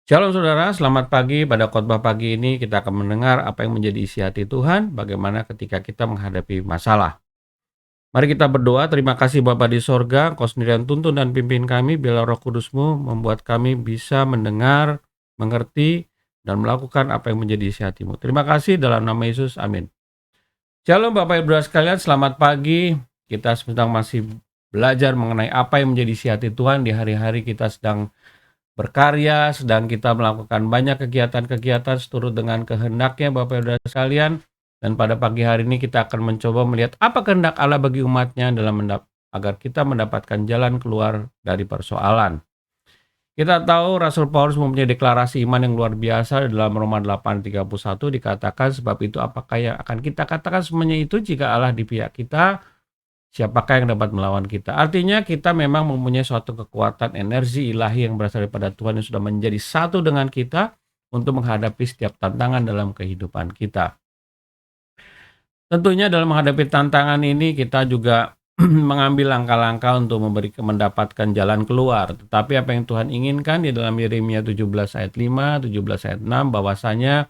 Shalom saudara, selamat pagi. Pada khotbah pagi ini kita akan mendengar apa yang menjadi isi hati Tuhan, bagaimana ketika kita menghadapi masalah. Mari kita berdoa. Terima kasih Bapa di sorga, Kau sendirian tuntun dan pimpin kami, biarlah Roh Kudus-Mu membuat kami bisa mendengar, mengerti, dan melakukan apa yang menjadi isi hati-Mu. Terima kasih dalam nama Yesus, amin. Shalom Bapak Ibu sekalian, selamat pagi. Kita sedang masih belajar mengenai apa yang menjadi isi hati Tuhan. Di hari-hari kita sedang berkarya, sedang kita melakukan banyak kegiatan-kegiatan seturut dengan kehendaknya Bapak Ibu sekalian. Dan pada pagi hari ini kita akan mencoba melihat apa kehendak Allah bagi umatnya agar kita mendapatkan jalan keluar dari persoalan. Kita tahu Rasul Paulus mempunyai deklarasi iman yang luar biasa dalam Roma 8:31 dikatakan, sebab itu apakah yang akan kita katakan semuanya itu, jika Allah di pihak kita, siapakah yang dapat melawan kita? Artinya kita memang mempunyai suatu kekuatan energi ilahi yang berasal daripada Tuhan yang sudah menjadi satu dengan kita untuk menghadapi setiap tantangan dalam kehidupan kita. Tentunya dalam menghadapi tantangan ini kita juga mengambil langkah-langkah untuk mendapatkan jalan keluar. Tetapi apa yang Tuhan inginkan di dalam Yeremia 17 ayat 5, 17 ayat 6, bahwasanya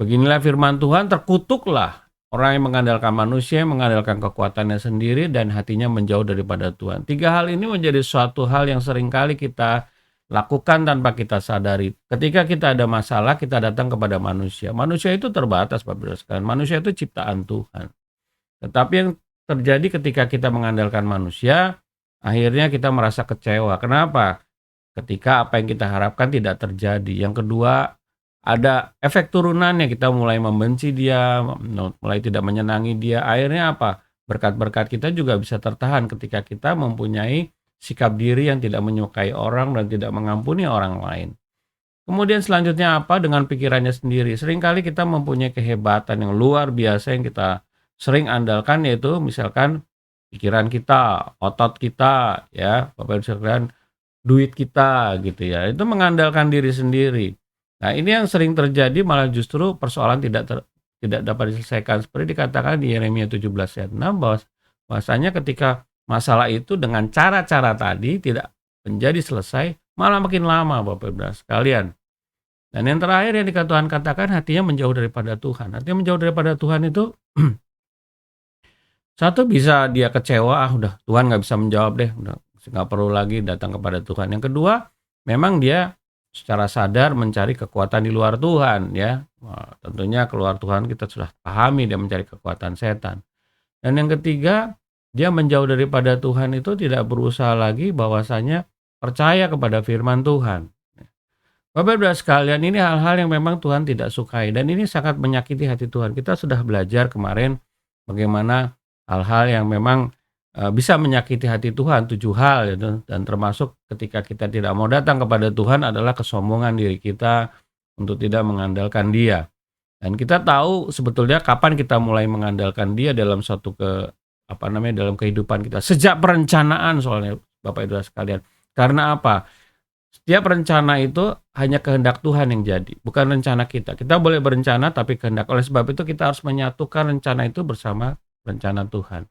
beginilah firman Tuhan, terkutuklah orang yang mengandalkan manusia, mengandalkan kekuatannya sendiri, dan hatinya menjauh daripada Tuhan. 3 hal ini menjadi suatu hal yang seringkali kita lakukan tanpa kita sadari. Ketika kita ada masalah, kita datang kepada manusia. Manusia itu terbatas, Bapak sekalian. Manusia itu ciptaan Tuhan. Tetapi yang terjadi ketika kita mengandalkan manusia, akhirnya kita merasa kecewa. Kenapa? Ketika apa yang kita harapkan tidak terjadi. Yang kedua, ada efek turunannya, kita mulai membenci dia, mulai tidak menyenangi dia. Akhirnya apa? Berkat-berkat kita juga bisa tertahan ketika kita mempunyai sikap diri yang tidak menyukai orang dan tidak mengampuni orang lain. Kemudian selanjutnya apa? Dengan pikirannya sendiri. Seringkali kita mempunyai kehebatan yang luar biasa yang kita sering andalkan, yaitu misalkan pikiran kita, otot kita, ya, Bapak Ibu sekalian, duit kita gitu ya. Itu mengandalkan diri sendiri. Nah, ini yang sering terjadi, malah justru persoalan tidak dapat diselesaikan. Seperti dikatakan di Yeremia 17 ayat 6 bahwasanya ketika masalah itu dengan cara-cara tadi tidak menjadi selesai, malah makin lama Bapak Ibu sekalian. Dan yang terakhir yang Tuhan katakan, hatinya menjauh daripada Tuhan. Hatinya menjauh daripada Tuhan itu satu, bisa dia kecewa, udah Tuhan nggak bisa menjawab deh, udah nggak perlu lagi datang kepada Tuhan. Yang kedua, memang dia secara sadar mencari kekuatan di luar Tuhan, ya. Tentunya keluar Tuhan kita sudah pahami, dia mencari kekuatan setan. Dan yang ketiga, dia menjauh daripada Tuhan itu tidak berusaha lagi bahwasanya percaya kepada firman Tuhan. Bapak Ibu sekalian, ini hal-hal yang memang Tuhan tidak sukai dan ini sangat menyakiti hati Tuhan. Kita sudah belajar kemarin bagaimana hal-hal yang memang bisa menyakiti hati Tuhan, 7 hal gitu. Dan termasuk ketika kita tidak mau datang kepada Tuhan adalah kesombongan diri kita untuk tidak mengandalkan Dia. Dan kita tahu sebetulnya kapan kita mulai mengandalkan Dia dalam dalam kehidupan kita. Sejak perencanaan soalnya Bapak Ibu sekalian. Karena apa? Setiap rencana itu hanya kehendak Tuhan yang jadi, bukan rencana kita. Kita boleh berencana tapi kehendak. Oleh sebab itu kita harus menyatukan rencana itu bersama rencana Tuhan.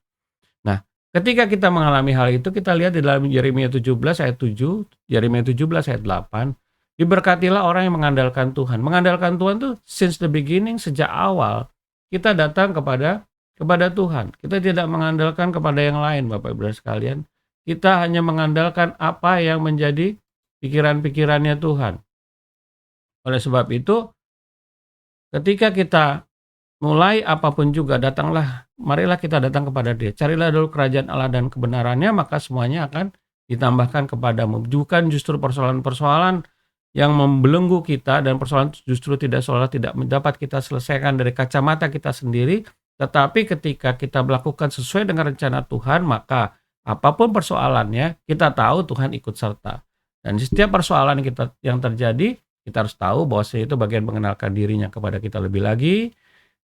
Nah, ketika kita mengalami hal itu, kita lihat di dalam Yeremia 17 ayat 7, Yeremia 17 ayat 8, diberkatilah orang yang mengandalkan Tuhan. Mengandalkan Tuhan tuh since the beginning, sejak awal kita datang kepada Tuhan. Kita tidak mengandalkan kepada yang lain, Bapak Ibu sekalian. Kita hanya mengandalkan apa yang menjadi pikiran-pikirannya Tuhan. Oleh sebab itu, ketika kita mulai apapun juga, marilah kita datang kepada Dia. Carilah dulu kerajaan Allah dan kebenarannya, maka semuanya akan ditambahkan kepadamu. Bukan justru persoalan-persoalan yang membelenggu kita, dan persoalan justru tidak dapat kita selesaikan dari kacamata kita sendiri, tetapi ketika kita melakukan sesuai dengan rencana Tuhan, maka apapun persoalannya, kita tahu Tuhan ikut serta. Dan setiap persoalan yang terjadi, kita harus tahu bahwa itu bagian mengenalkan dirinya kepada kita lebih lagi.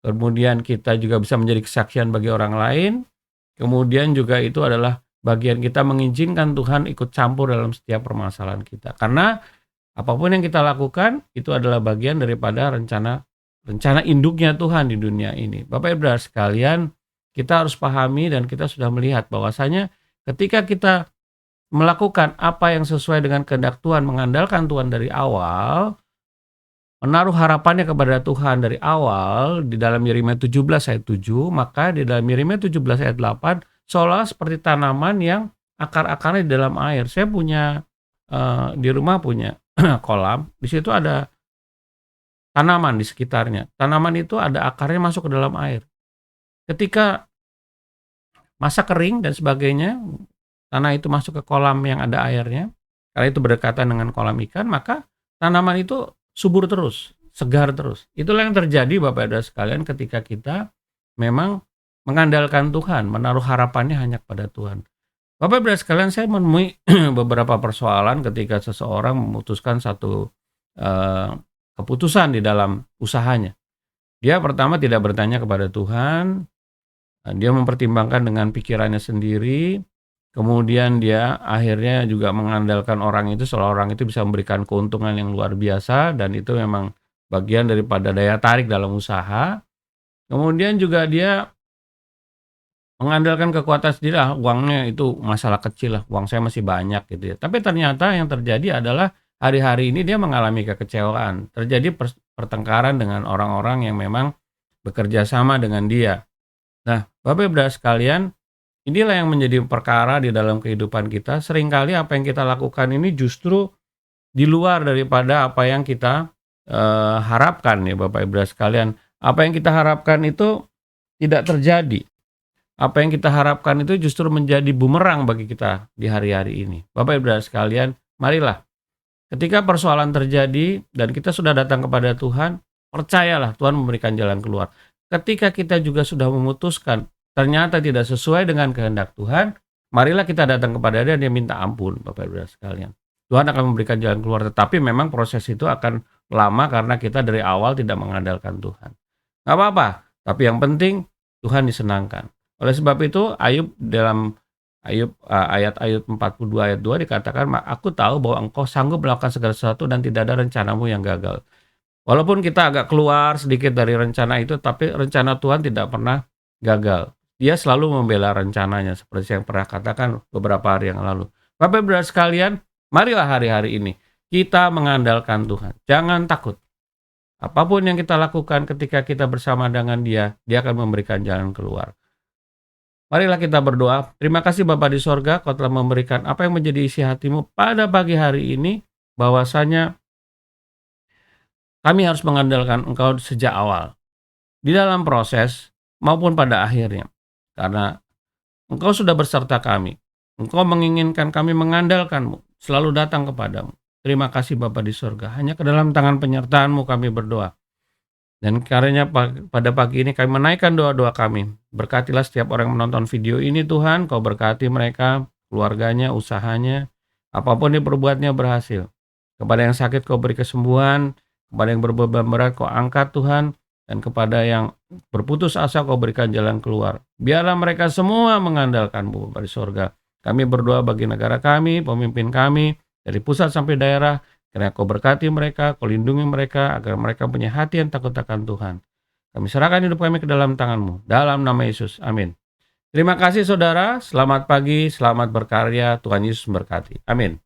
Kemudian kita juga bisa menjadi kesaksian bagi orang lain. Kemudian juga itu adalah bagian kita mengizinkan Tuhan ikut campur dalam setiap permasalahan kita. Karena apapun yang kita lakukan, itu adalah bagian daripada rencana induknya Tuhan di dunia ini. Bapak Ibu sekalian, kita harus pahami dan kita sudah melihat bahwasanya ketika kita melakukan apa yang sesuai dengan kehendak Tuhan, mengandalkan Tuhan dari awal, menaruh harapannya kepada Tuhan dari awal di dalam Yeremia 17 ayat 7, maka di dalam Yeremia 17 ayat 8 seolah seperti tanaman yang akar-akarnya di dalam air. Saya punya di rumah punya kolam, di situ ada tanaman di sekitarnya. Tanaman itu ada akarnya masuk ke dalam air. Ketika masa kering dan sebagainya, tanah itu masuk ke kolam yang ada airnya, karena itu berdekatan dengan kolam ikan, maka tanaman itu subur terus, segar terus. Itulah yang terjadi Bapak Ibu sekalian ketika kita memang mengandalkan Tuhan, menaruh harapannya hanya kepada Tuhan. Bapak Ibu sekalian, saya menemui beberapa persoalan ketika seseorang memutuskan satu keputusan di dalam usahanya. Dia pertama tidak bertanya kepada Tuhan, dia mempertimbangkan dengan pikirannya sendiri, kemudian dia akhirnya juga mengandalkan orang itu, seolah orang itu bisa memberikan keuntungan yang luar biasa, dan itu memang bagian daripada daya tarik dalam usaha. Kemudian juga dia mengandalkan kekuatan sendiri, uangnya itu masalah kecil lah, uang saya masih banyak gitu ya. Tapi ternyata yang terjadi adalah hari-hari ini dia mengalami kekecewaan. Terjadi pertengkaran dengan orang-orang yang memang bekerja sama dengan dia. Nah, Bapak Ibu sekalian, inilah yang menjadi perkara di dalam kehidupan kita. Seringkali apa yang kita lakukan ini justru di luar daripada apa yang kita harapkan ya Bapak Ibu sekalian. Apa yang kita harapkan itu tidak terjadi. Apa yang kita harapkan itu justru menjadi bumerang bagi kita di hari-hari ini. Bapak Ibu sekalian, marilah ketika persoalan terjadi dan kita sudah datang kepada Tuhan, percayalah Tuhan memberikan jalan keluar. Ketika kita juga sudah memutuskan ternyata tidak sesuai dengan kehendak Tuhan, marilah kita datang kepada Dia dan minta ampun Bapak Ibu sekalian. Tuhan akan memberikan jalan keluar, tetapi memang proses itu akan lama karena kita dari awal tidak mengandalkan Tuhan. Gak apa-apa, tapi yang penting Tuhan disenangkan. Oleh sebab itu Ayub dalam ayat 42 ayat 2 dikatakan, aku tahu bahwa engkau sanggup melakukan segala sesuatu dan tidak ada rencanamu yang gagal. Walaupun kita agak keluar sedikit dari rencana itu, tapi rencana Tuhan tidak pernah gagal. Dia selalu membela rencananya, seperti yang pernah katakan beberapa hari yang lalu. Bapak Ibu sekalian, marilah hari-hari ini kita mengandalkan Tuhan. Jangan takut. Apapun yang kita lakukan ketika kita bersama dengan Dia, Dia akan memberikan jalan keluar. Marilah kita berdoa. Terima kasih Bapa di sorga, Kau telah memberikan apa yang menjadi isi hatimu pada pagi hari ini, bahwasanya kami harus mengandalkan Engkau sejak awal, di dalam proses maupun pada akhirnya. Karena Engkau sudah berserta kami. Engkau menginginkan kami mengandalkan-Mu, selalu datang kepadamu. Terima kasih Bapa di sorga. Hanya ke dalam tangan penyertaan-Mu kami berdoa. Dan karenanya pada pagi ini kami menaikkan doa-doa kami. Berkatilah setiap orang yang menonton video ini Tuhan. Kau berkati mereka, keluarganya, usahanya. Apapun yang berbuatnya berhasil. Kepada yang sakit Kau beri kesembuhan. Kepada yang berbeban berat Kau angkat Tuhan. Dan kepada yang berputus asa Kau berikan jalan keluar. Biarlah mereka semua mengandalkan-Mu dari surga. Kami berdoa bagi negara kami, pemimpin kami, dari pusat sampai daerah. Karena Kau berkati mereka, Kau lindungi mereka, agar mereka punya hati yang takut akan Tuhan. Kami serahkan hidup kami ke dalam tangan-Mu. Dalam nama Yesus. Amin. Terima kasih saudara. Selamat pagi, selamat berkarya. Tuhan Yesus memberkati. Amin.